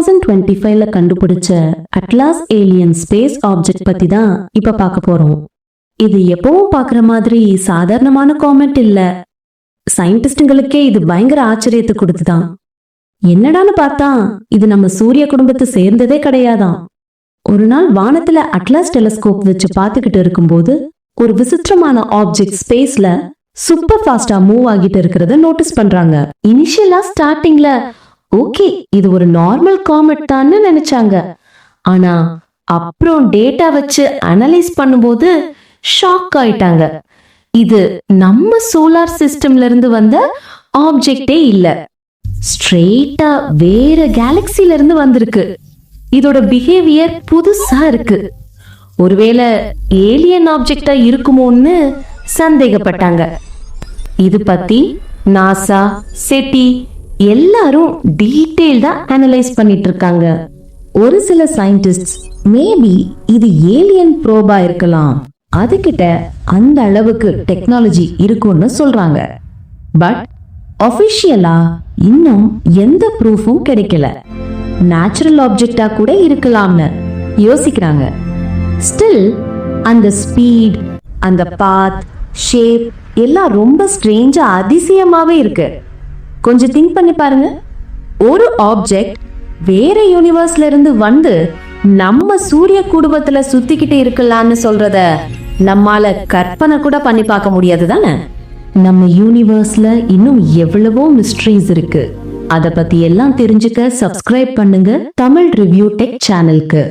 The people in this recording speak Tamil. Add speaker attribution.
Speaker 1: 2025ல கண்டுபிடிச்ச அட்லாஸ் ஏலியன் ஸ்பேஸ் ஆப்ஜெக்ட் பத்தி தான் இப்ப பார்க்க போறோம். இது எப்பவும் பார்க்குற மாதிரி சாதாரணமான காமெட் இல்ல. சயின்டிஸ்டுங்களுக்கே இது பயங்கர ஆச்சரியத்தை கொடுத்துதான். என்னடான்னு பார்த்தா இது நம்ம சூரிய குடும்பத்தை சேர்ந்ததே கிடையாதாம். ஒரு நாள் வானத்துல அட்லாஸ் டெலஸ்கோப் வச்சு பார்த்துக்கிட்டு இருக்கும்போது ஒரு விசித்திரமான ஆப்ஜெக்ட் ஸ்பேஸ்ல சூப்பர் ஃபாஸ்டா மூவ் ஆகிட்டு இருக்கிறத நோட்டீஸ் பண்றாங்க. இனிஷியலா ஸ்டார்டிங்ல ஓகே இது ஒரு நார்மல் காமெட் தான் நினைச்சாங்க. ஆனா அப்புறம் டேட்டா வச்சு அனலைஸ் பண்ணும்போது ஷாக் ஆயிட்டாங்க. இது நம்ம சோலார் சிஸ்டம்ல இருந்து வந்த ஆப்ஜெக்டே இல்ல, ஸ்ட்ரெயிட்டா வேற கேலக்சில இருந்து வந்திருக்கு. இதோட பிஹேவியர் புதுசா இருக்கு. ஒருவேளை ஏலியன் ஆப்ஜெக்டா இருக்குமோன்னு சந்தேகப்பட்டாங்க. இது பத்தி நாசா, செட்டி எல்லாரும் டீடைல்டா அனலைஸ் பண்ணிட்டு இருக்காங்க. ஒரு சில சயின்டிஸ்ட் மேபி இது ஏலியன் ப்ரோபா இருக்கலாம், அதுகிட்ட அந்த அளவுக்கு டெக்னாலஜி இருக்கும்னு சொல்றாங்க. பட் ஆஃபிஷியலா இன்னும் எந்த ப்ரூஃபும் கிடைக்கல. நேச்சுரல் ஆப்ஜெக்டா கூட இருக்கலாம்னு யோசிக்கிறாங்க. ஸ்டில் அந்த ஸ்பீட், அந்த பாத், ஷேப் எல்லாம் ரொம்ப ஸ்ட்ரேஞ்சா அதிசயமாவே இருக்கு. கொஞ்சம் திங்க் பண்ணி பாருங்க. ஒரு ஆப்ஜெக்ட் வேற யூனிவர்ஸ்ல இருந்து வந்து நம்ம சூரிய குடும்பத்துல சுத்திக்கிட்டு இருக்கலாம்னு சொல்றத நம்மால கற்பனை கூட பண்ணி பார்க்க முடியாது தானே. நம்ம யூனிவர்ஸ்ல இன்னும் எவ்வளவோ மிஸ்ட்ரீஸ் இருக்கு. அத பத்தி எல்லாம் தெரிஞ்சுக்க சப்ஸ்கிரைப் பண்ணுங்க தமிழ் ரிவ்யூ டெக் சேனலுக்கு.